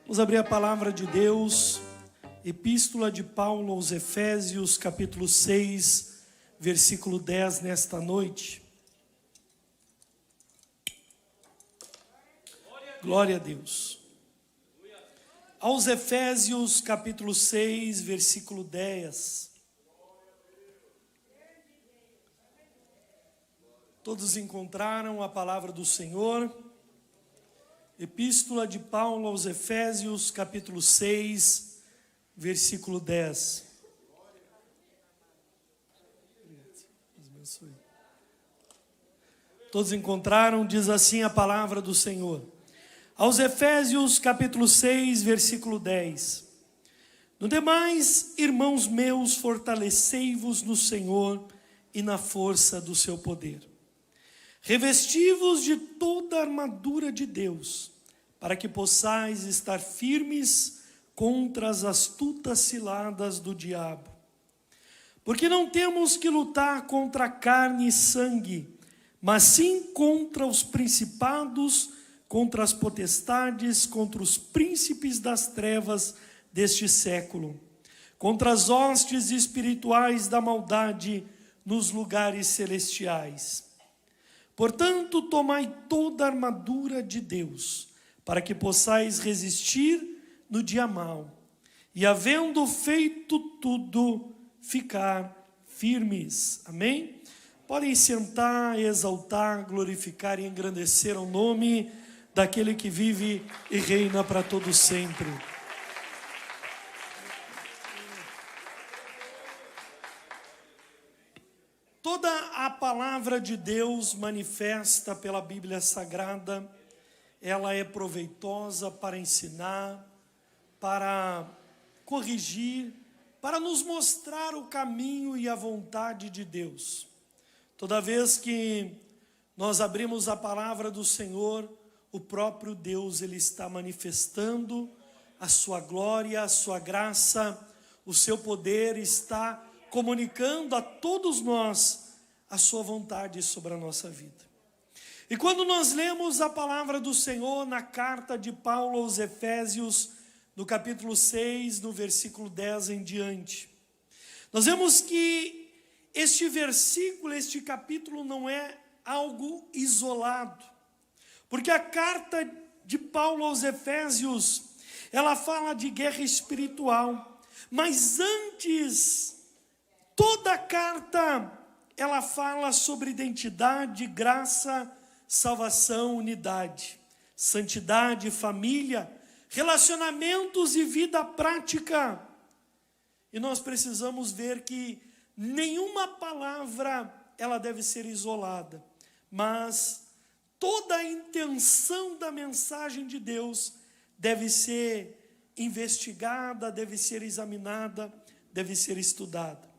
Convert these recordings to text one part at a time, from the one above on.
Vamos abrir a palavra de Deus, Epístola de Paulo aos Efésios, capítulo 6, versículo 10, nesta noite. Glória a Deus. Aos Efésios, capítulo 6, versículo 10. Todos encontraram a palavra do Senhor? Epístola de Paulo aos Efésios, capítulo 6, versículo 10. Todos encontraram? Diz assim a palavra do Senhor. Aos Efésios, capítulo 6, versículo 10. No demais, irmãos meus, fortalecei-vos no Senhor e na força do seu poder. Revesti-vos de toda a armadura de Deus, para que possais estar firmes contra as astutas ciladas do diabo. Porque não temos que lutar contra carne e sangue, mas sim contra os principados, contra as potestades, contra os príncipes das trevas deste século, contra as hostes espirituais da maldade nos lugares celestiais. Portanto, tomai toda a armadura de Deus, para que possais resistir no dia mau, e havendo feito tudo, ficar firmes. Amém? Podem sentar, exaltar, glorificar e engrandecer o nome daquele que vive e reina para todo sempre. Toda a palavra de Deus manifesta pela Bíblia Sagrada, ela é proveitosa para ensinar, para corrigir, para nos mostrar o caminho e a vontade de Deus. Toda vez que nós abrimos a palavra do Senhor, o próprio Deus, Ele está manifestando a sua glória, a sua graça, o seu poder, está comunicando a todos nós a sua vontade sobre a nossa vida. E quando nós lemos a palavra do Senhor na carta de Paulo aos Efésios, no capítulo 6, no versículo 10 em diante, nós vemos que este versículo, este capítulo não é algo isolado, porque a carta de Paulo aos Efésios, ela fala de guerra espiritual, mas antes, toda a carta, ela fala sobre identidade, graça, salvação, unidade, santidade, família, relacionamentos e vida prática. E nós precisamos ver que nenhuma palavra ela deve ser isolada, mas toda a intenção da mensagem de Deus deve ser investigada, deve ser examinada, deve ser estudada.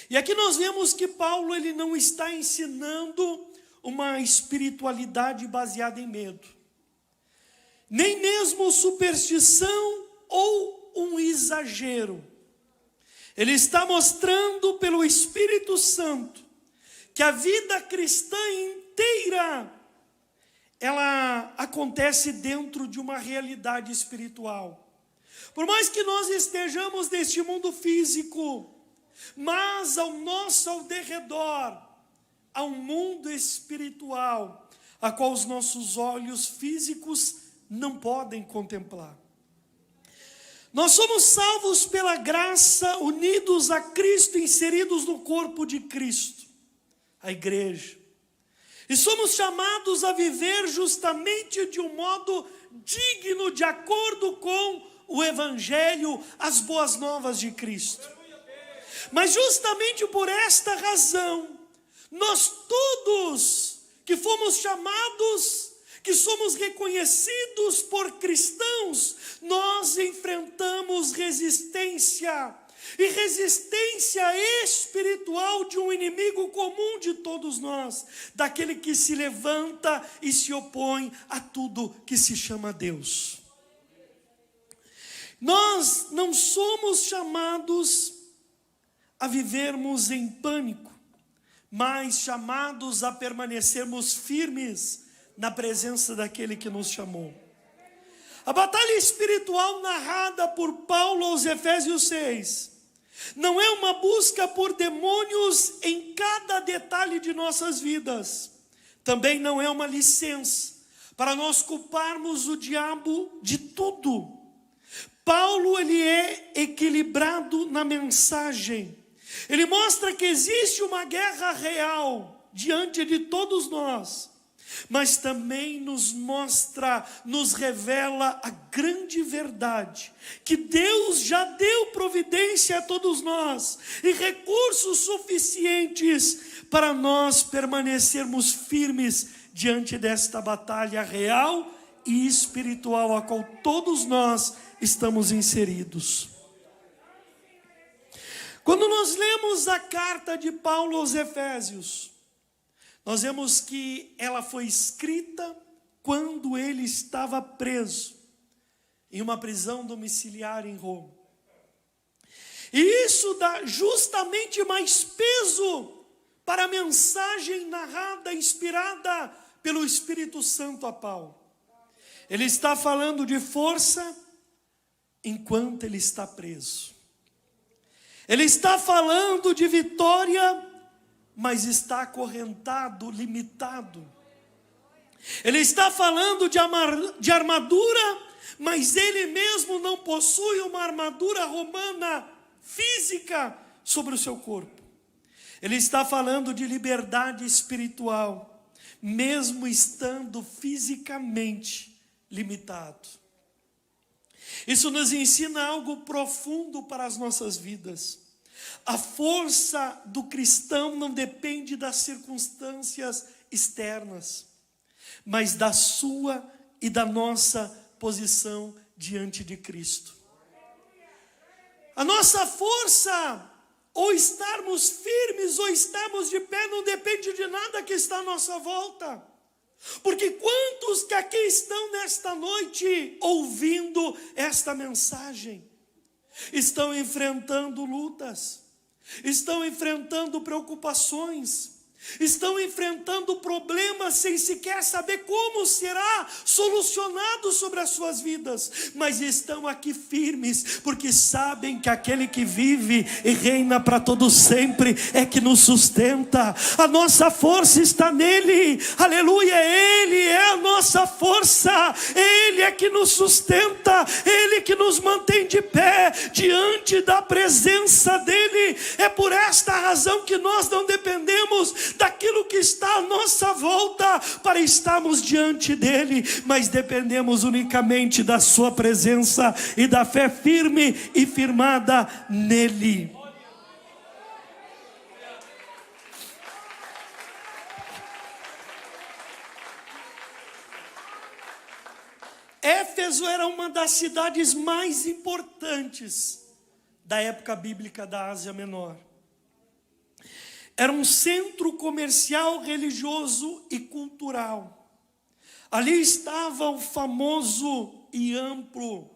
E aqui nós vemos que Paulo ele não está ensinando uma espiritualidade baseada em medo, nem mesmo superstição ou um exagero. Ele está mostrando pelo Espírito Santo que a vida cristã inteira, ela acontece dentro de uma realidade espiritual. Por mais que nós estejamos neste mundo físico, mas ao derredor, há um mundo espiritual, a qual os nossos olhos físicos não podem contemplar. Nós somos salvos pela graça, unidos a Cristo, inseridos no corpo de Cristo, a igreja. E somos chamados a viver justamente de um modo digno, de acordo com o Evangelho, as boas novas de Cristo. Mas justamente por esta razão, nós todos que fomos chamados, que somos reconhecidos por cristãos, nós enfrentamos resistência, e resistência espiritual de um inimigo comum de todos nós, daquele que se levanta e se opõe a tudo que se chama Deus. Nós não somos chamados a vivermos em pânico, mas chamados a permanecermos firmes na presença daquele que nos chamou. A batalha espiritual narrada por Paulo aos Efésios 6 não é uma busca por demônios em cada detalhe de nossas vidas. Também não é uma licença para nós culparmos o diabo de tudo. Paulo, ele é equilibrado na mensagem. Ele mostra que existe uma guerra real diante de todos nós, mas também nos revela a grande verdade, que Deus já deu providência a todos nós, e recursos suficientes para nós permanecermos firmes diante desta batalha real e espiritual, a qual todos nós estamos inseridos. Quando nós lemos a carta de Paulo aos Efésios, nós vemos que ela foi escrita quando ele estava preso em uma prisão domiciliar em Roma. E isso dá justamente mais peso para a mensagem narrada, inspirada pelo Espírito Santo a Paulo. Ele está falando de força enquanto ele está preso. Ele está falando de vitória, mas está acorrentado, limitado. Ele está falando de armadura, mas ele mesmo não possui uma armadura romana física sobre o seu corpo. Ele está falando de liberdade espiritual, mesmo estando fisicamente limitado. Isso nos ensina algo profundo para as nossas vidas. A força do cristão não depende das circunstâncias externas, mas da sua e da nossa posição diante de Cristo. A nossa força, ou estarmos firmes ou estarmos de pé, não depende de nada que está à nossa volta. Porque quantos que aqui estão nesta noite ouvindo esta mensagem estão enfrentando lutas, estão enfrentando preocupações, estão enfrentando problemas sem sequer saber como será solucionado sobre as suas vidas, mas estão aqui firmes, porque sabem que aquele que vive e reina para todo sempre é que nos sustenta. A nossa força está nele, aleluia. Ele é a nossa força, ele é que nos sustenta, ele que nos mantém de pé diante da presença dele. É por esta razão que nós não dependemos daquilo que está à nossa volta para estarmos diante dele, mas dependemos unicamente da sua presença e da fé firme e firmada nele. Éfeso era uma das cidades mais importantes da época bíblica da Ásia Menor. Era um centro comercial, religioso e cultural. Ali estava o famoso e amplo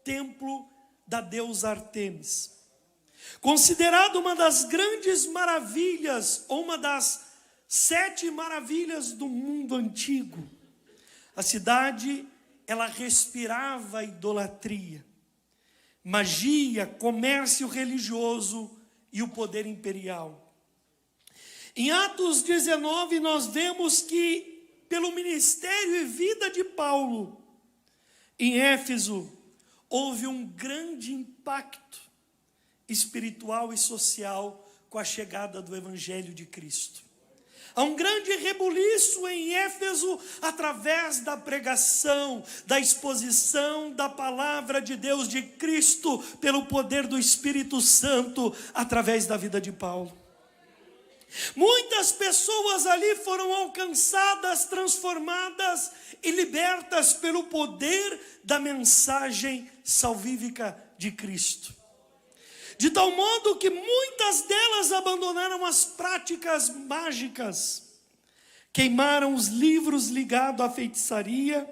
templo da deusa Ártemis, considerado uma das grandes maravilhas, ou uma das 7 maravilhas do mundo antigo. A cidade, ela respirava idolatria, magia, comércio religioso e o poder imperial. Em Atos 19, nós vemos que, pelo ministério e vida de Paulo, em Éfeso, houve um grande impacto espiritual e social com a chegada do Evangelho de Cristo. Há um grande rebuliço em Éfeso através da pregação, da exposição da palavra de Deus, de Cristo, pelo poder do Espírito Santo, através da vida de Paulo. Muitas pessoas ali foram alcançadas, transformadas e libertas pelo poder da mensagem salvífica de Cristo. De tal modo que muitas delas abandonaram as práticas mágicas, queimaram os livros ligados à feitiçaria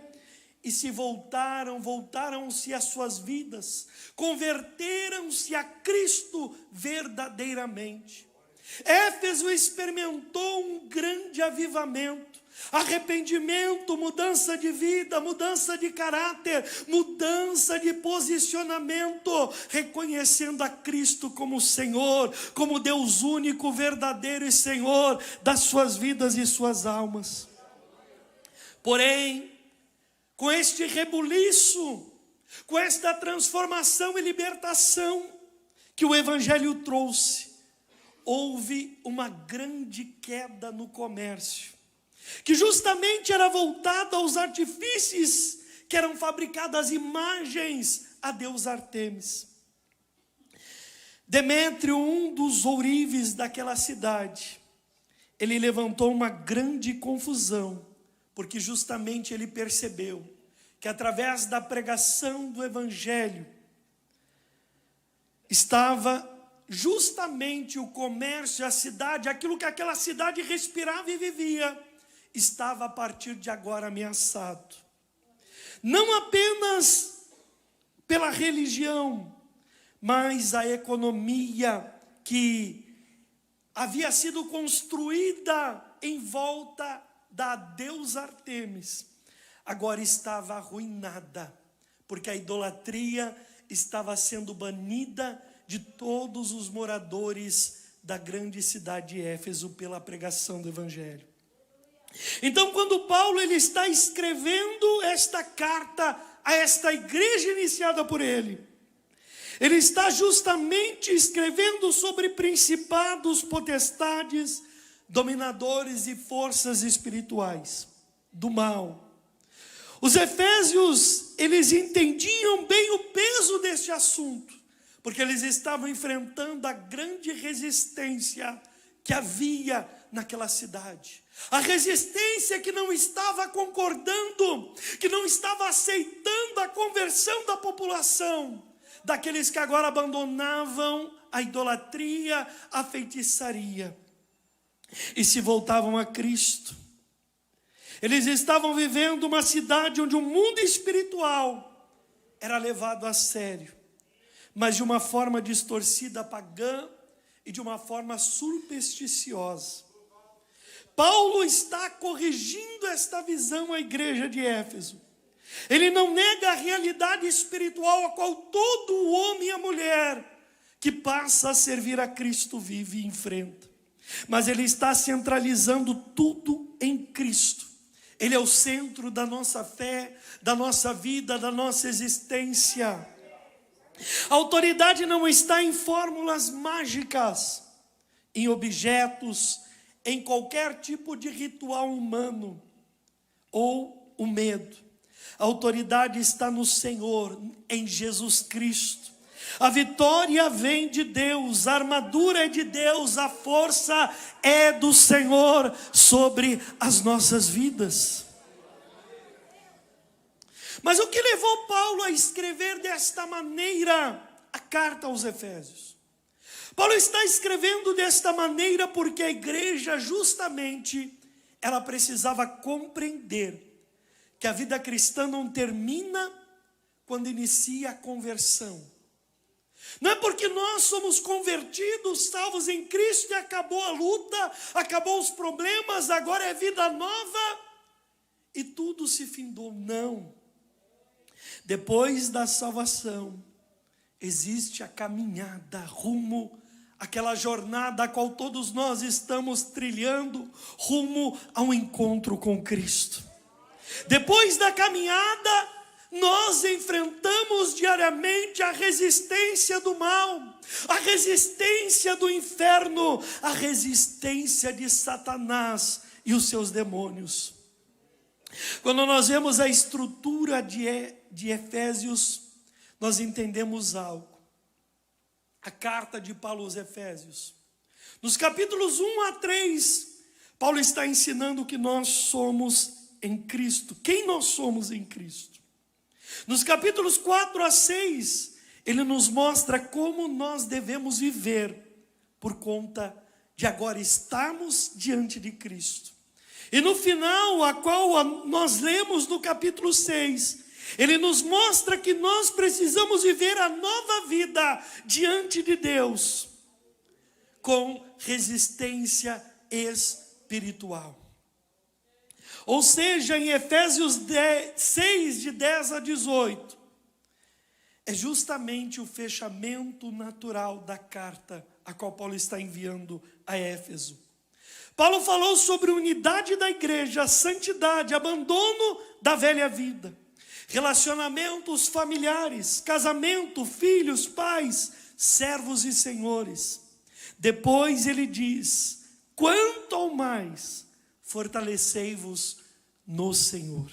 e se voltaram-se às suas vidas, converteram-se a Cristo verdadeiramente. Éfeso experimentou um grande avivamento, arrependimento, mudança de vida, mudança de caráter, mudança de posicionamento, reconhecendo a Cristo como Senhor, como Deus único, verdadeiro e Senhor das suas vidas e suas almas. Porém, com este rebuliço, com esta transformação e libertação que o Evangelho trouxe, houve uma grande queda no comércio, que justamente era voltada aos artifícios que eram fabricadas imagens a deus Artemis. Demétrio, um dos ourives daquela cidade, ele levantou uma grande confusão, porque justamente ele percebeu que através da pregação do Evangelho, estava justamente o comércio, a cidade, aquilo que aquela cidade respirava e vivia, estava a partir de agora ameaçado. Não apenas pela religião, mas a economia que havia sido construída em volta da deusa Artemis, agora estava arruinada, porque a idolatria estava sendo banida de todos os moradores da grande cidade de Éfeso pela pregação do Evangelho. Então, quando Paulo ele está escrevendo esta carta a esta igreja iniciada por ele está justamente escrevendo sobre principados, potestades, dominadores e forças espirituais do mal. Os efésios, eles entendiam bem o peso deste assunto, porque eles estavam enfrentando a grande resistência que havia naquela cidade. A resistência que não estava concordando, que não estava aceitando a conversão da população, daqueles que agora abandonavam a idolatria, a feitiçaria, e se voltavam a Cristo. Eles estavam vivendo uma cidade onde o mundo espiritual era levado a sério, mas de uma forma distorcida, pagã e de uma forma supersticiosa. Paulo está corrigindo esta visão à igreja de Éfeso. Ele não nega a realidade espiritual a qual todo o homem e a mulher que passa a servir a Cristo vive e enfrenta. Mas ele está centralizando tudo em Cristo. Ele é o centro da nossa fé, da nossa vida, da nossa existência. A autoridade não está em fórmulas mágicas, em objetos, em qualquer tipo de ritual humano, ou o medo. A autoridade está no Senhor, em Jesus Cristo. A vitória vem de Deus, a armadura é de Deus, a força é do Senhor sobre as nossas vidas. Mas o que levou Paulo a escrever desta maneira a carta aos Efésios? Paulo está escrevendo desta maneira porque a igreja justamente ela precisava compreender que a vida cristã não termina quando inicia a conversão. Não é porque nós somos convertidos, salvos em Cristo e acabou a luta, acabou os problemas, agora é vida nova e tudo se findou. Não. Depois da salvação, existe a caminhada rumo àquela jornada a qual todos nós estamos trilhando, rumo ao encontro com Cristo. Depois da caminhada, nós enfrentamos diariamente a resistência do mal, a resistência do inferno, a resistência de Satanás e os seus demônios. Quando nós vemos a estrutura de Efésios, nós entendemos algo. A carta de Paulo aos Efésios. Nos capítulos 1 a 3, Paulo está ensinando que nós somos em Cristo. Quem nós somos em Cristo? Nos capítulos 4 a 6, ele nos mostra como nós devemos viver por conta de agora estarmos diante de Cristo. E no final, a qual nós lemos no capítulo 6, ele nos mostra que nós precisamos viver a nova vida diante de Deus, com resistência espiritual. Ou seja, em Efésios 6, de 10 a 18, é justamente o fechamento natural da carta a qual Paulo está enviando a Éfeso. Paulo falou sobre a unidade da igreja, a santidade, abandono da velha vida, relacionamentos familiares, casamento, filhos, pais, servos e senhores. Depois ele diz: quanto ao mais, fortalecei-vos no Senhor.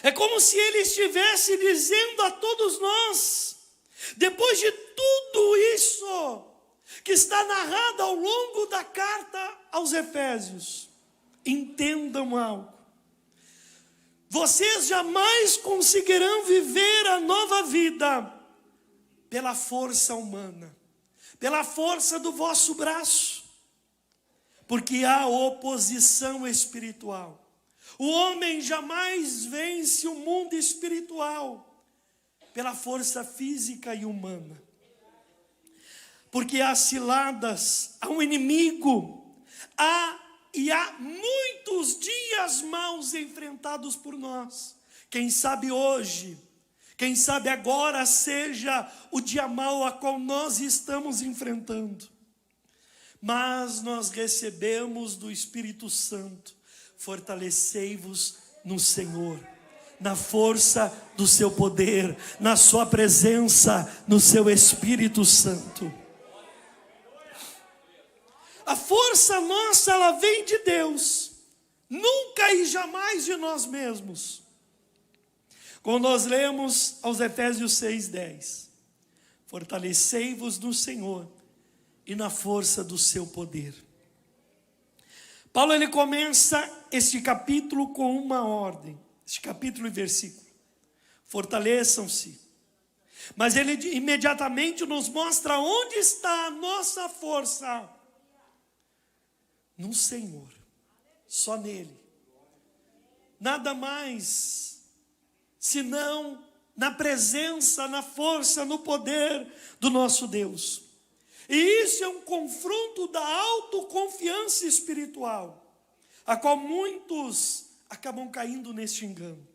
É como se ele estivesse dizendo a todos nós, depois de tudo isso que está narrado ao longo da carta aos Efésios, entendam algo: vocês jamais conseguirão viver a nova vida pela força humana, pela força do vosso braço, porque há oposição espiritual. O homem jamais vence o mundo espiritual pela força física e humana, porque há ciladas, há um inimigo, há muitos dias maus enfrentados por nós. Quem sabe hoje, quem sabe agora seja o dia mau a qual nós estamos enfrentando. Mas nós recebemos do Espírito Santo: fortalecei-vos no Senhor, na força do seu poder, na sua presença, no seu Espírito Santo. A força nossa, ela vem de Deus, nunca e jamais de nós mesmos. Quando nós lemos aos Efésios 6:10, fortalecei-vos no Senhor e na força do seu poder. Paulo, ele começa este capítulo com uma ordem, este capítulo e versículo: fortaleçam-se. Mas ele imediatamente nos mostra onde está a nossa força: no Senhor, só nele. Nada mais senão na presença, na força, no poder do nosso Deus. E isso é um confronto da autoconfiança espiritual, a qual muitos acabam caindo neste engano.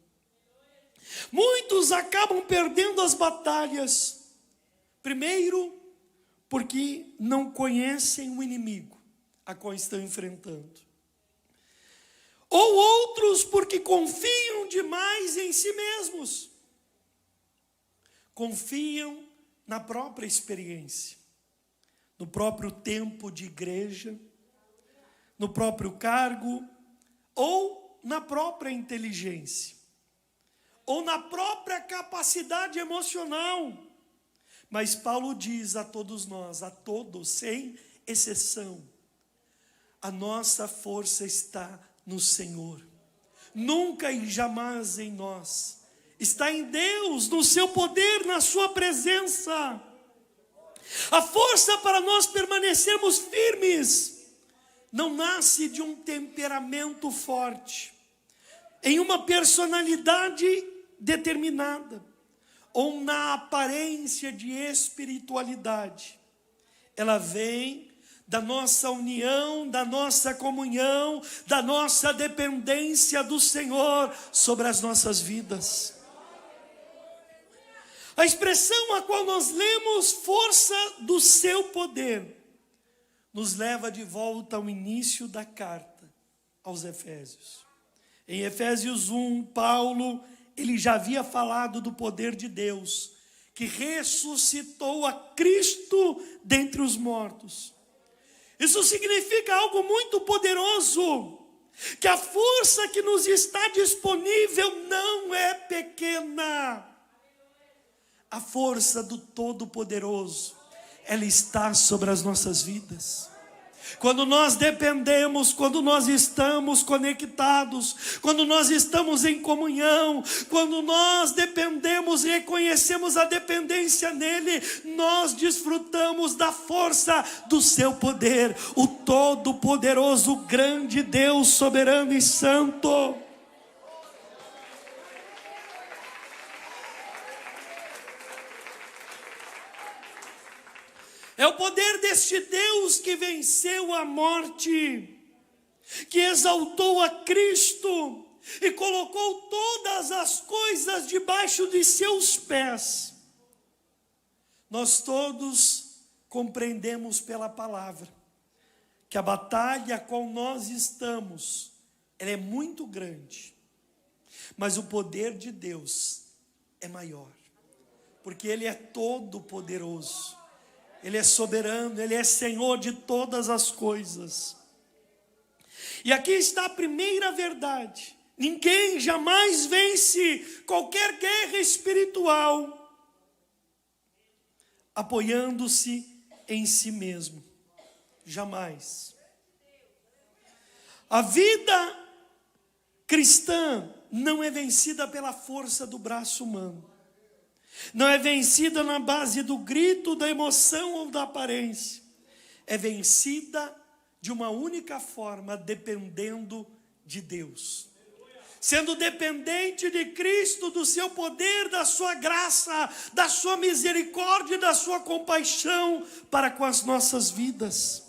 Muitos acabam perdendo as batalhas, primeiro porque não conhecem o inimigo a qual estão enfrentando, ou outros porque confiam demais em si mesmos, confiam na própria experiência, no próprio tempo de igreja, no próprio cargo, ou na própria inteligência, ou na própria capacidade emocional. Mas Paulo diz a todos nós, a todos, sem exceção: a nossa força está no Senhor, nunca e jamais em nós, está em Deus, no seu poder, na sua presença. A força para nós permanecermos firmes não nasce de um temperamento forte, em uma personalidade determinada, ou na aparência de espiritualidade. Ela vem da nossa união, da nossa comunhão, da nossa dependência do Senhor sobre as nossas vidas. A expressão a qual nós lemos, força do seu poder, nos leva de volta ao início da carta aos Efésios. Em Efésios 1, Paulo, ele já havia falado do poder de Deus, que ressuscitou a Cristo dentre os mortos. Isso significa algo muito poderoso, que a força que nos está disponível não é pequena. A força do Todo-Poderoso, ela está sobre as nossas vidas. Quando nós dependemos, quando nós estamos conectados, quando nós estamos em comunhão, quando nós dependemos e reconhecemos a dependência nele, nós desfrutamos da força do seu poder, o Todo-Poderoso, grande Deus, soberano e santo. É o poder deste Deus que venceu a morte, que exaltou a Cristo e colocou todas as coisas debaixo de seus pés. Nós todos compreendemos pela palavra que a batalha a qual nós estamos, ela é muito grande, mas o poder de Deus é maior, porque Ele é todo poderoso, Ele é soberano, Ele é Senhor de todas as coisas. E aqui está a primeira verdade: ninguém jamais vence qualquer guerra espiritual apoiando-se em si mesmo. Jamais. A vida cristã não é vencida pela força do braço humano. Não é vencida na base do grito, da emoção ou da aparência. É vencida de uma única forma, dependendo de Deus. Sendo dependente de Cristo, do seu poder, da sua graça, da sua misericórdia, da sua compaixão para com as nossas vidas.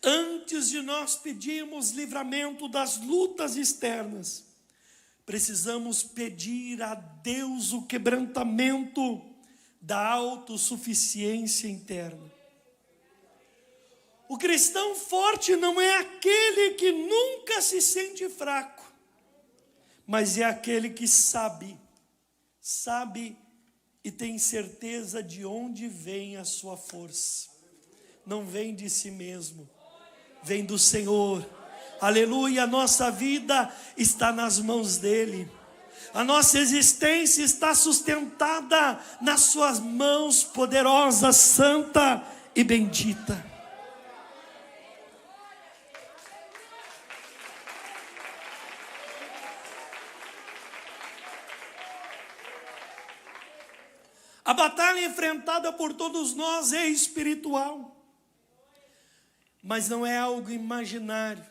Antes de nós pedirmos livramento das lutas externas, precisamos pedir a Deus o quebrantamento da autossuficiência interna. O cristão forte não é aquele que nunca se sente fraco, mas é aquele que sabe e tem certeza de onde vem a sua força. Não vem de si mesmo, vem do Senhor. Aleluia, a nossa vida está nas mãos dEle. A nossa existência está sustentada nas suas mãos poderosa, santa e bendita. A batalha enfrentada por todos nós é espiritual, mas não é algo imaginário.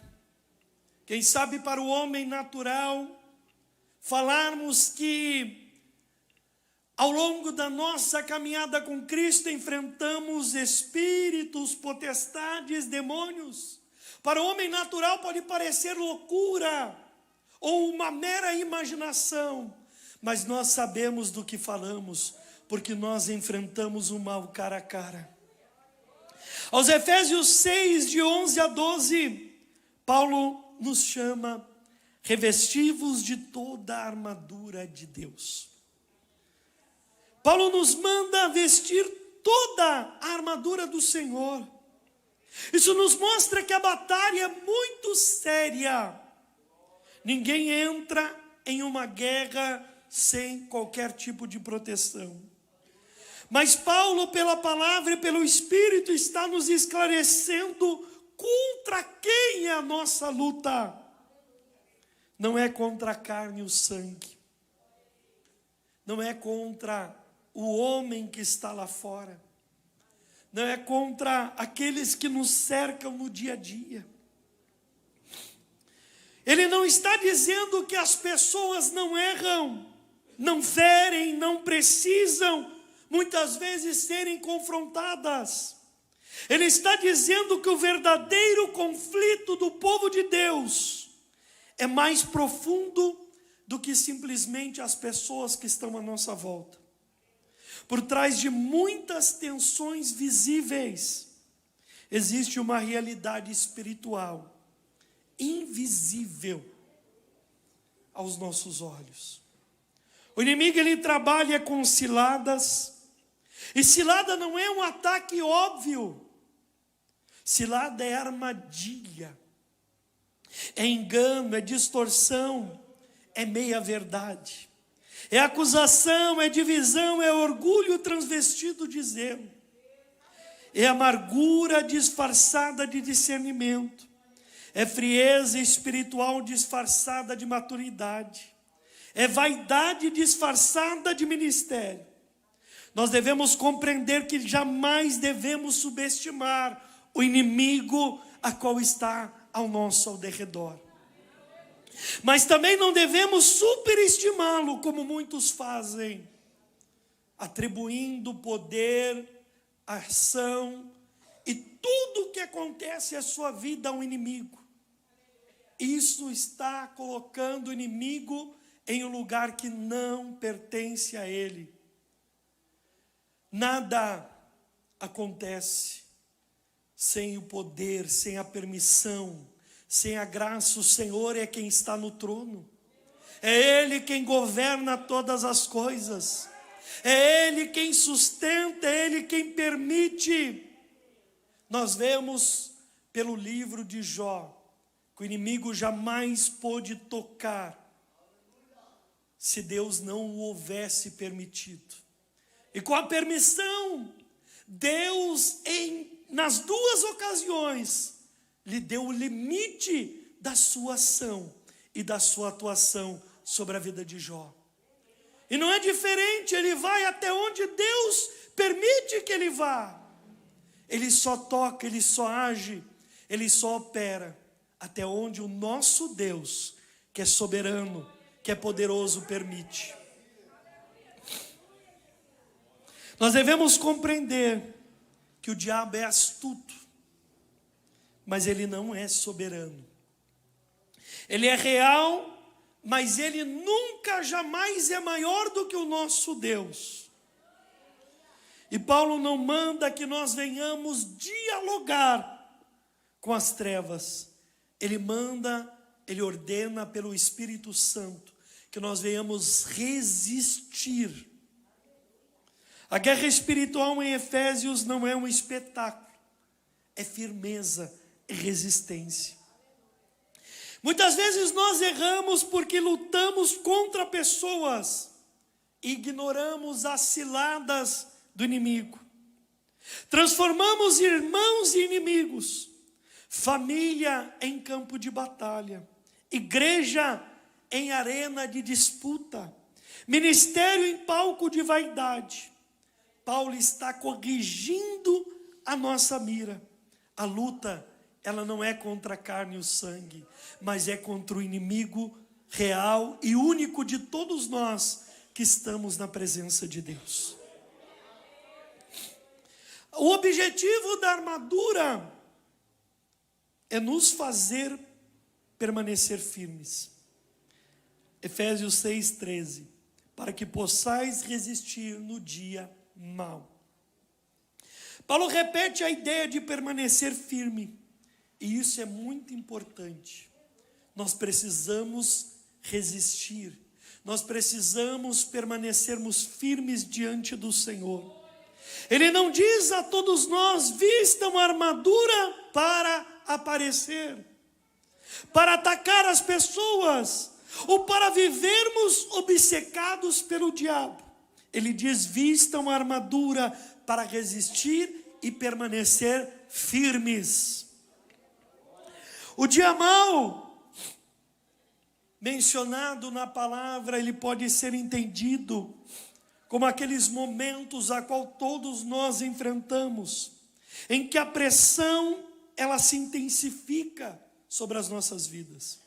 Quem sabe para o homem natural, falarmos que ao longo da nossa caminhada com Cristo enfrentamos espíritos, potestades, demônios. Para o homem natural pode parecer loucura ou uma mera imaginação, mas nós sabemos do que falamos, porque nós enfrentamos o mal cara a cara. Aos Efésios 6, de 11 a 12, Paulo nos chama: revesti-vos de toda a armadura de Deus. Paulo nos manda vestir toda a armadura do Senhor. Isso nos mostra que a batalha é muito séria. Ninguém entra em uma guerra sem qualquer tipo de proteção. Mas Paulo, pela palavra e pelo Espírito, está nos esclarecendo contra quem é a nossa luta. Não é contra a carne e o sangue. Não é contra o homem que está lá fora. Não é contra aqueles que nos cercam no dia a dia. Ele não está dizendo que as pessoas não erram, não ferem, não precisam muitas vezes serem confrontadas. Ele está dizendo que o verdadeiro conflito do povo de Deus é mais profundo do que simplesmente as pessoas que estão à nossa volta. Por trás de muitas tensões visíveis, existe uma realidade espiritual invisível aos nossos olhos. O inimigo, ele trabalha com ciladas, e cilada não é um ataque óbvio. Cilada é armadilha, é engano, é distorção, é meia-verdade, é acusação, é divisão, é orgulho transvestido de zelo, é amargura disfarçada de discernimento, é frieza espiritual disfarçada de maturidade, é vaidade disfarçada de ministério. Nós devemos compreender que jamais devemos subestimar o inimigo a qual está ao nosso derredor. Mas também não devemos superestimá-lo, como muitos fazem, atribuindo poder, ação e tudo o que acontece à sua vida ao inimigo. isso está colocando o inimigo em um lugar que não pertence a ele. Nada acontece sem o poder, sem a permissão, sem a graça. O Senhor é quem está no trono. É Ele quem governa todas as coisas. É Ele quem sustenta, é Ele quem permite. Nós vemos pelo livro de Jó que o inimigo jamais pôde tocar se Deus não o houvesse permitido. E com a permissão, Deus, nas duas ocasiões, lhe deu o limite da sua ação e da sua atuação sobre a vida de Jó. E não é diferente, ele vai até onde Deus permite que ele vá. Ele só toca, ele só age, ele só opera até onde o nosso Deus, que é soberano, que é poderoso, permite. Nós devemos compreender que o diabo é astuto, mas ele não é soberano. Ele é real, mas ele nunca, jamais é maior do que o nosso Deus. E Paulo não manda que nós venhamos dialogar com as trevas. Ele manda, ele ordena pelo Espírito Santo que nós venhamos resistir. A guerra espiritual em Efésios não é um espetáculo, é firmeza e resistência. Muitas vezes nós erramos porque lutamos contra pessoas e ignoramos as ciladas do inimigo. Transformamos irmãos em inimigos, família em campo de batalha, igreja em arena de disputa, ministério em palco de vaidade. Paulo está corrigindo a nossa mira. A luta, ela não é contra a carne e o sangue, mas é contra o inimigo real e único de todos nós que estamos na presença de Deus. O objetivo da armadura é nos fazer permanecer firmes. Efésios 6,13, para que possais resistir no dia mau. Paulo repete a ideia de permanecer firme, e isso é muito importante. Nós precisamos resistir, nós precisamos permanecermos firmes diante do Senhor. Ele não diz a todos nós: vistam a armadura para aparecer, para atacar as pessoas, ou para vivermos obcecados pelo diabo. Ele diz: vistam a armadura para resistir e permanecer firmes. O dia mau, mencionado na palavra, ele pode ser entendido como aqueles momentos a qual todos nós enfrentamos, em que a pressão, ela se intensifica sobre as nossas vidas.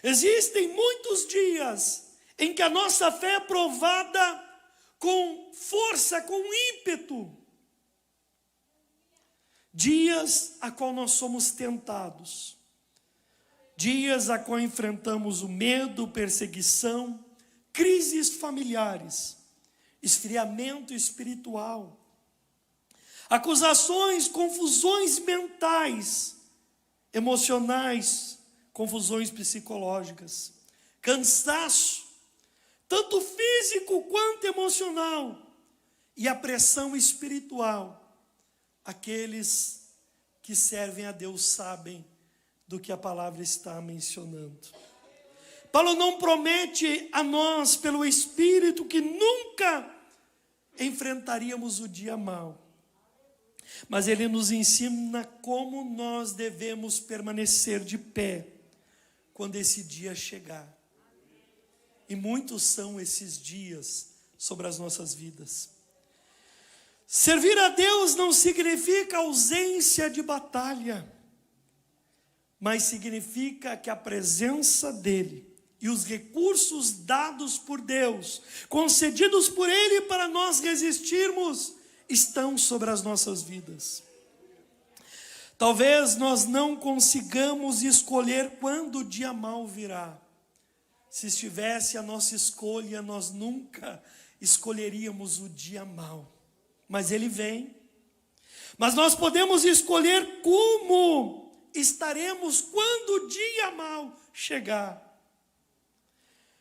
Existem muitos dias em que a nossa fé é provada com força, com ímpeto. Dias a qual nós somos tentados. Dias a qual enfrentamos o medo, perseguição, crises familiares, esfriamento espiritual, acusações, confusões mentais, emocionais, confusões psicológicas, cansaço, tanto físico quanto emocional, e a pressão espiritual. Aqueles que servem a Deus sabem do que a palavra está mencionando. Paulo não promete a nós, pelo Espírito, que nunca enfrentaríamos o dia mau, mas ele nos ensina como nós devemos permanecer de pé quando esse dia chegar. E muitos são esses dias sobre as nossas vidas. Servir a Deus não significa ausência de batalha, mas significa que a presença dEle e os recursos dados por Deus, concedidos por Ele para nós resistirmos, estão sobre as nossas vidas. Talvez nós não consigamos escolher quando o dia mau virá. Se estivesse a nossa escolha, nós nunca escolheríamos o dia mau. Mas ele vem. Mas nós podemos escolher como estaremos quando o dia mau chegar.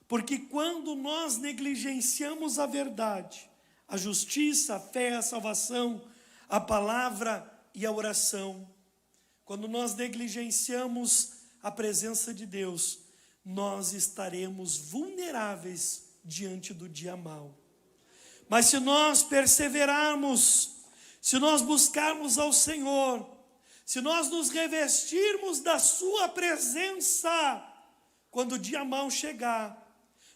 Porque quando nós negligenciamos a verdade, a justiça, a fé, a salvação, a palavra e a oração, quando nós negligenciamos a presença de Deus, nós estaremos vulneráveis diante do dia mau. Mas se nós perseverarmos, se nós buscarmos ao Senhor, se nós nos revestirmos da sua presença, quando o dia mau chegar,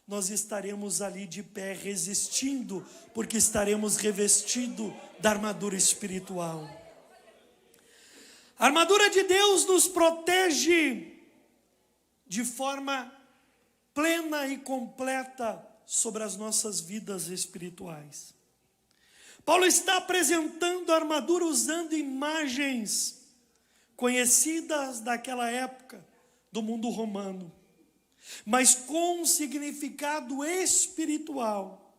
nós estaremos ali de pé resistindo, porque estaremos revestidos da armadura espiritual. A armadura de Deus nos protege de forma plena e completa sobre as nossas vidas espirituais. Paulo está apresentando a armadura usando imagens conhecidas daquela época do mundo romano, mas com um significado espiritual.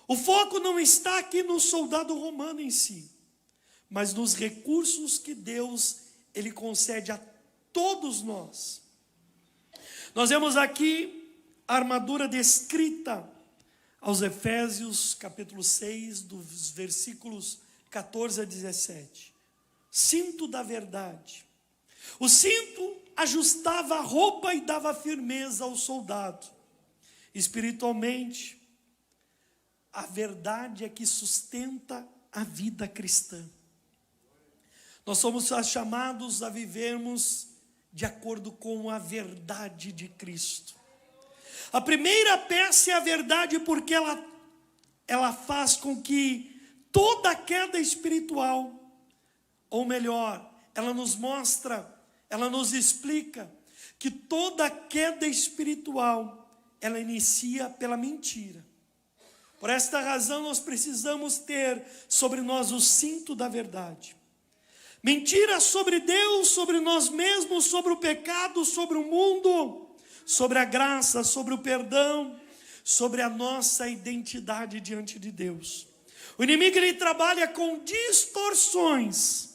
O foco não está aqui no soldado romano em si, mas nos recursos que Deus ele concede a todos nós. Nós vemos aqui a armadura descrita aos Efésios, capítulo 6, dos versículos 14 a 17. Cinto da verdade. O cinto ajustava a roupa e dava firmeza ao soldado. Espiritualmente, a verdade é que sustenta a vida cristã. Nós somos chamados a vivermos de acordo com a verdade de Cristo. A primeira peça é a verdade, porque ela faz com que toda queda espiritual, ou melhor, ela nos mostra, ela nos explica que toda queda espiritual, ela inicia pela mentira. Por esta razão nós precisamos ter sobre nós o cinto da verdade. Mentira sobre Deus, sobre nós mesmos, sobre o pecado, sobre o mundo, sobre a graça, sobre o perdão, sobre a nossa identidade diante de Deus. O inimigo ele trabalha com distorções,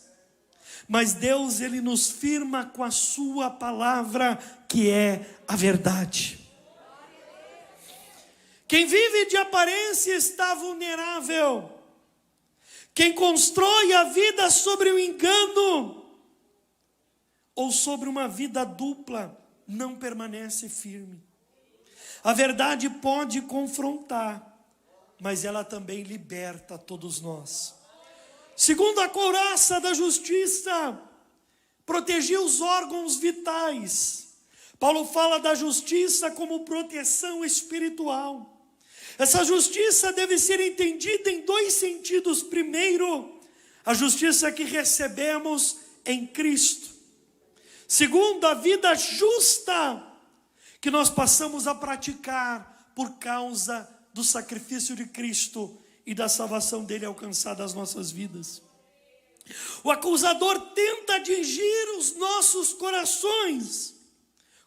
mas Deus ele nos firma com a sua palavra, que é a verdade. Quem vive de aparência está vulnerável. Quem constrói a vida sobre o engano ou sobre uma vida dupla não permanece firme. A verdade pode confrontar, mas ela também liberta todos nós. Segundo a couraça da justiça, protegia os órgãos vitais. Paulo fala da justiça como proteção espiritual. Essa justiça deve ser entendida em dois sentidos. Primeiro, a justiça que recebemos em Cristo. Segundo, a vida justa que nós passamos a praticar por causa do sacrifício de Cristo e da salvação dele alcançada às nossas vidas. O acusador tenta atingir os nossos corações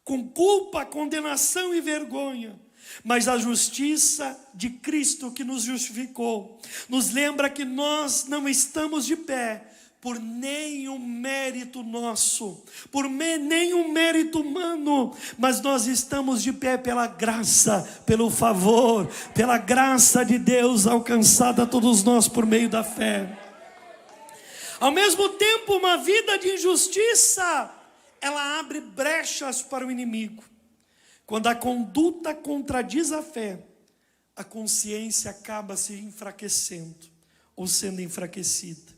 com culpa, condenação e vergonha. Mas a justiça de Cristo que nos justificou nos lembra que nós não estamos de pé por nenhum mérito nosso, por nenhum mérito humano, mas nós estamos de pé pela graça, pelo favor, pela graça de Deus alcançada a todos nós por meio da fé. Ao mesmo tempo, uma vida de injustiça, ela abre brechas para o inimigo. Quando a conduta contradiz a fé, a consciência acaba se enfraquecendo ou sendo enfraquecida.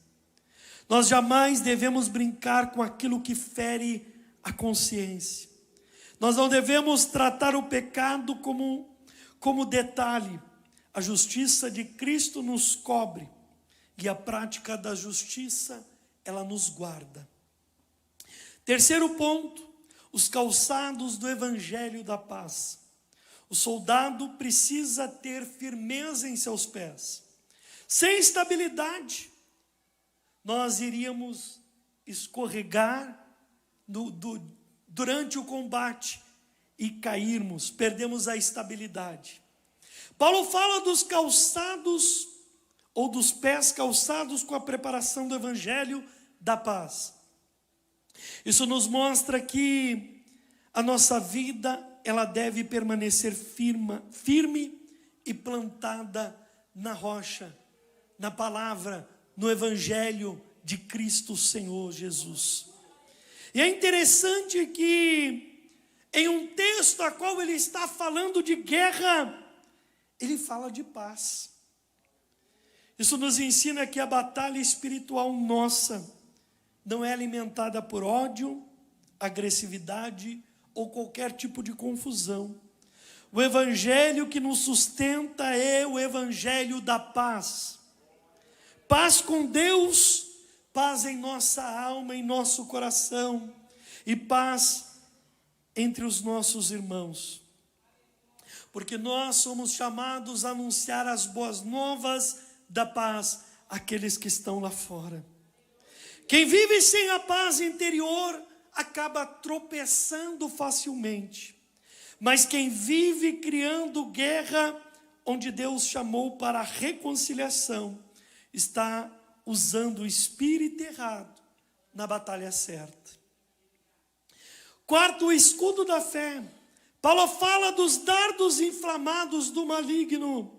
Nós jamais devemos brincar com aquilo que fere a consciência. Nós não devemos tratar o pecado como detalhe. A justiça de Cristo nos cobre e a prática da justiça, ela nos guarda. Terceiro ponto. Os calçados do evangelho da paz. O soldado precisa ter firmeza em seus pés. Sem estabilidade, nós iríamos escorregar durante o combate e cairmos, perdemos a estabilidade. Paulo fala dos calçados, ou dos pés calçados com a preparação do evangelho da paz. Isso nos mostra que a nossa vida, ela deve permanecer firme e plantada na rocha, na palavra, no evangelho de Cristo Senhor Jesus. E é interessante que em um texto a qual ele está falando de guerra, ele fala de paz. Isso nos ensina que a batalha espiritual nossa não é alimentada por ódio, agressividade ou qualquer tipo de confusão. O evangelho que nos sustenta é o evangelho da paz. Paz com Deus, paz em nossa alma, em nosso coração, e paz entre os nossos irmãos. Porque nós somos chamados a anunciar as boas novas da paz àqueles que estão lá fora. Quem vive sem a paz interior acaba tropeçando facilmente. Mas quem vive criando guerra, onde Deus chamou para a reconciliação, está usando o espírito errado na batalha certa. Quarto, o escudo da fé. Paulo fala dos dardos inflamados do maligno.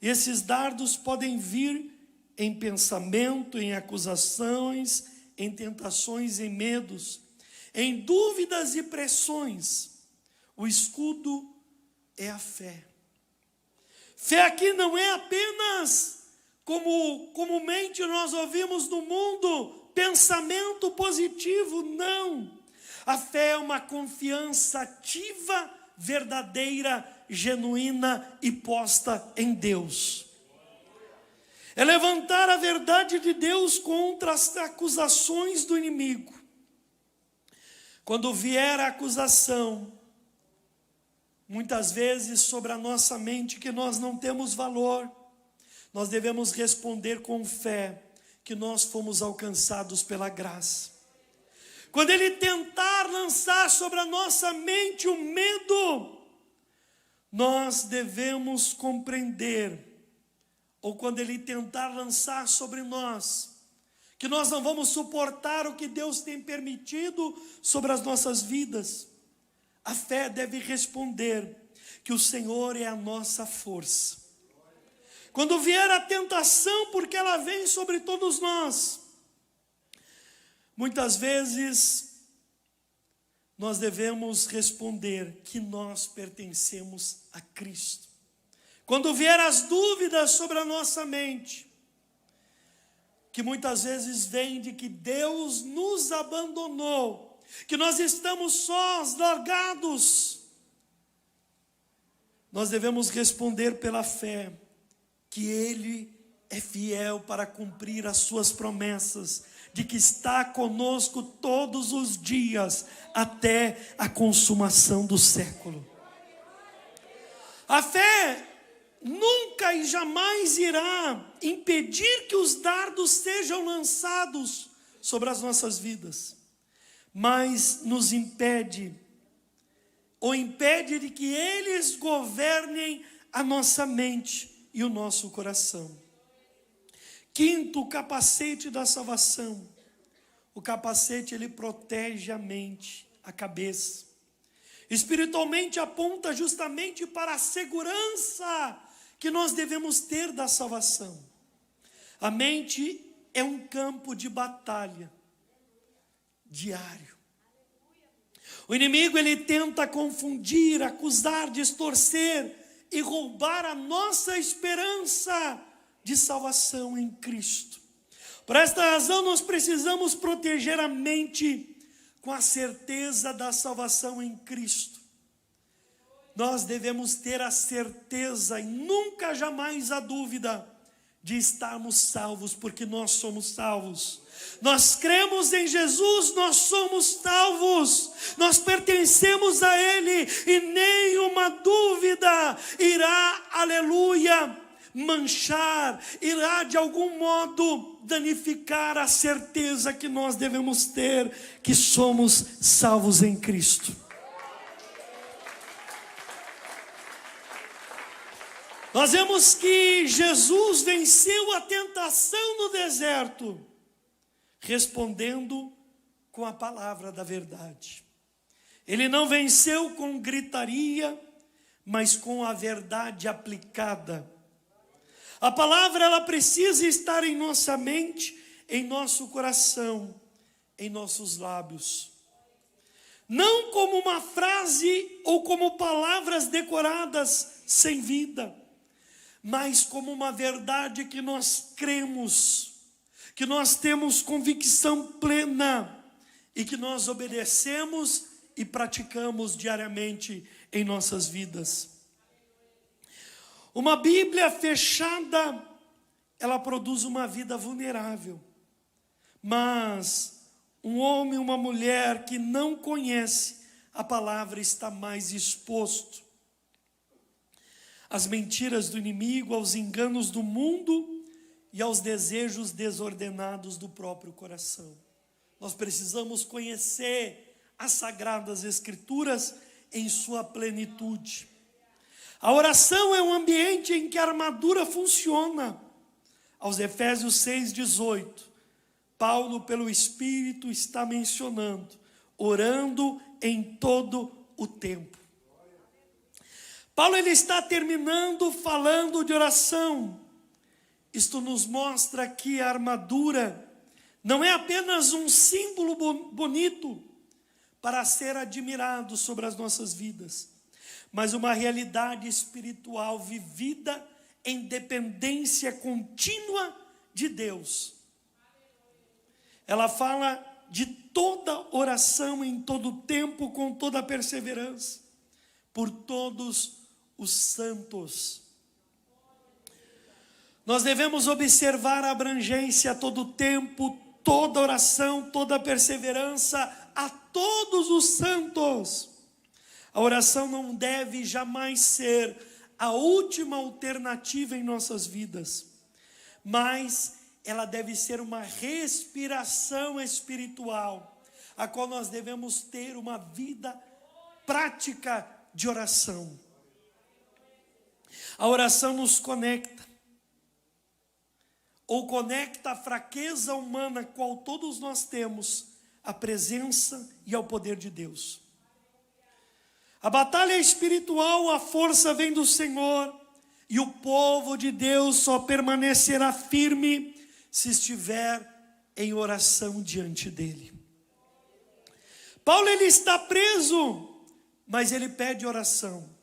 E esses dardos podem vir em pensamento, em acusações, em tentações, em medos, em dúvidas e pressões. O escudo é a fé. Fé aqui não é apenas, como comumente nós ouvimos no mundo, pensamento positivo, não. A fé é uma confiança ativa, verdadeira, genuína e posta em Deus. É levantar a verdade de Deus contra as acusações do inimigo. Quando vier a acusação, muitas vezes sobre a nossa mente, que nós não temos valor, nós devemos responder com fé que nós fomos alcançados pela graça. Quando ele tentar lançar sobre a nossa mente o medo, nós devemos compreender, ou quando ele tentar lançar sobre nós, que nós não vamos suportar o que Deus tem permitido sobre as nossas vidas, a fé deve responder que o Senhor é a nossa força. Quando vier a tentação, porque ela vem sobre todos nós, muitas vezes nós devemos responder que nós pertencemos a Cristo. Quando vier as dúvidas sobre a nossa mente, que muitas vezes vem de que Deus nos abandonou, que nós estamos sós, largados, nós devemos responder pela fé que Ele é fiel para cumprir as suas promessas, de que está conosco todos os dias, até a consumação do século. A fé nunca e jamais irá impedir que os dardos sejam lançados sobre as nossas vidas, mas nos impede, ou impede de que eles governem a nossa mente e o nosso coração. Quinto, o capacete da salvação. O capacete, ele protege a mente, a cabeça. Espiritualmente aponta justamente para a segurança que nós devemos ter da salvação. A mente é um campo de batalha diário. O inimigo, ele tenta confundir, acusar, distorcer e roubar a nossa esperança de salvação em Cristo. Por esta razão, nós precisamos proteger a mente com a certeza da salvação em Cristo. Nós devemos ter a certeza e nunca jamais a dúvida de estarmos salvos, porque nós somos salvos. Nós cremos em Jesus, nós somos salvos, nós pertencemos a Ele, e nenhuma dúvida irá, aleluia, manchar, irá de algum modo danificar a certeza que nós devemos ter que somos salvos em Cristo. Nós vemos que Jesus venceu a tentação no deserto, respondendo com a palavra da verdade. Ele não venceu com gritaria, mas com a verdade aplicada. A palavra, ela precisa estar em nossa mente, em nosso coração, em nossos lábios. Não como uma frase ou como palavras decoradas sem vida, mas como uma verdade que nós cremos, que nós temos convicção plena e que nós obedecemos e praticamos diariamente em nossas vidas. Uma Bíblia fechada, ela produz uma vida vulnerável. Mas um homem, uma mulher que não conhece a palavra está mais exposto às mentiras do inimigo, aos enganos do mundo e aos desejos desordenados do próprio coração. Nós precisamos conhecer as Sagradas Escrituras em sua plenitude. A oração é um ambiente em que a armadura funciona. Aos Efésios 6,18, Paulo, pelo Espírito, está mencionando, orando em todo o tempo. Paulo, ele está terminando falando de oração. Isto nos mostra que a armadura não é apenas um símbolo bonito para ser admirado sobre as nossas vidas, mas uma realidade espiritual vivida em dependência contínua de Deus. Ela fala de toda oração em todo tempo, com toda perseverança, por todos os santos. Nós devemos observar a abrangência a todo tempo, toda oração, toda perseverança a todos os santos. A oração não deve jamais ser a última alternativa em nossas vidas, mas ela deve ser uma respiração espiritual, a qual nós devemos ter uma vida prática de oração. A oração nos conecta, ou conecta a fraqueza humana, qual todos nós temos, à presença e ao poder de Deus. A batalha espiritual, a força vem do Senhor, e o povo de Deus só permanecerá firme se estiver em oração diante dele. Paulo, ele está preso, mas ele pede oração.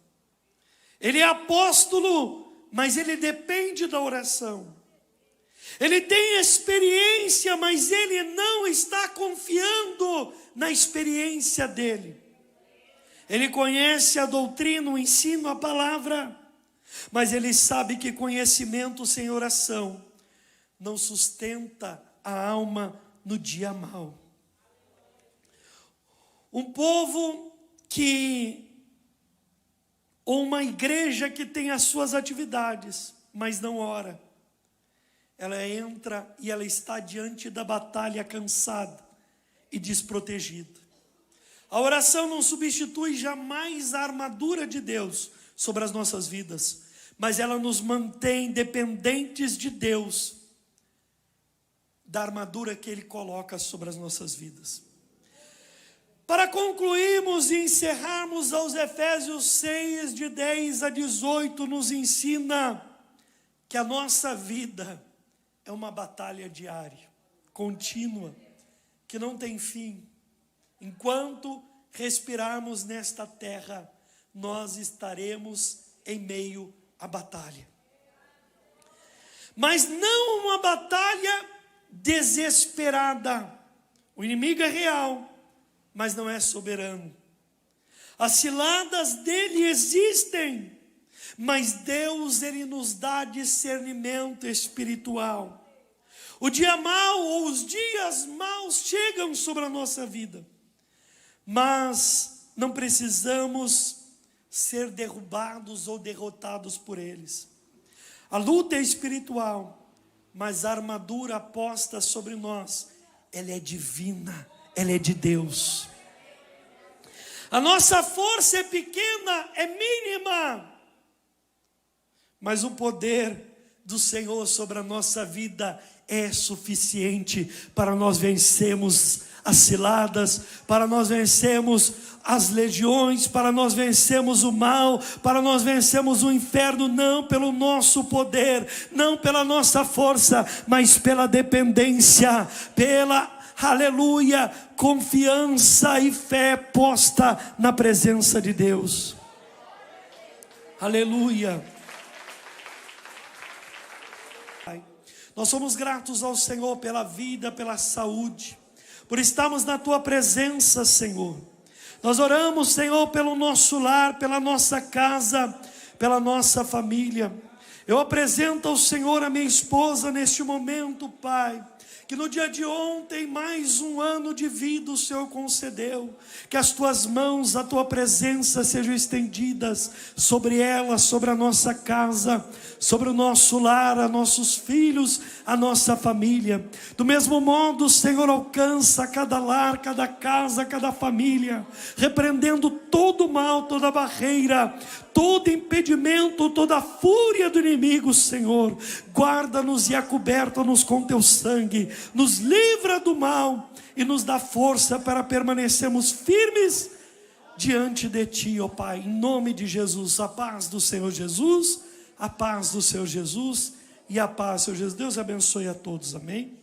Ele é apóstolo, mas ele depende da oração. Ele tem experiência, mas ele não está confiando na experiência dele. Ele conhece a doutrina, o ensino, a palavra, mas ele sabe que conhecimento sem oração não sustenta a alma no dia mau. Um povo ou uma igreja que tem as suas atividades, mas não ora, ela entra e ela está diante da batalha cansada e desprotegida. A oração não substitui jamais a armadura de Deus sobre as nossas vidas, mas ela nos mantém dependentes de Deus, da armadura que Ele coloca sobre as nossas vidas. Para concluirmos e encerrarmos, aos Efésios 6, de 10 a 18, nos ensina que a nossa vida é uma batalha diária, contínua, que não tem fim. Enquanto respirarmos nesta terra, nós estaremos em meio à batalha. Mas não uma batalha desesperada. O inimigo é real, mas não é soberano. As ciladas dele existem, mas Deus, ele nos dá discernimento espiritual. O dia mau ou os dias maus chegam sobre a nossa vida, mas não precisamos ser derrubados ou derrotados por eles. A luta é espiritual, mas a armadura posta sobre nós, ela é divina, ela é de Deus. A nossa força é pequena, é mínima, mas o poder do Senhor sobre a nossa vida é suficiente para nós vencermos as ciladas, para nós vencermos as legiões, para nós vencermos o mal, para nós vencermos o inferno, não pelo nosso poder, não pela nossa força, mas pela dependência, pela, aleluia, confiança e fé posta na presença de Deus. Aleluia. Nós somos gratos ao Senhor pela vida, pela saúde, por estarmos na Tua presença, Senhor. Nós oramos, Senhor, pelo nosso lar, pela nossa casa, pela nossa família. Eu apresento ao Senhor a minha esposa neste momento, Pai, que no dia de ontem, mais um ano de vida o Senhor concedeu, que as Tuas mãos, a Tua presença sejam estendidas sobre ela, sobre a nossa casa, sobre o nosso lar, a nossos filhos, a nossa família. Do mesmo modo, o Senhor alcança cada lar, cada casa, cada família, repreendendo todo o mal, toda barreira, todo impedimento, toda fúria do inimigo, Senhor. Guarda-nos e acoberta-nos com Teu sangue, nos livra do mal e nos dá força para permanecermos firmes diante de Ti, ó Pai, em nome de Jesus. A paz do Senhor Jesus, a paz do Senhor Jesus e a paz do Senhor Jesus. Deus abençoe a todos, amém.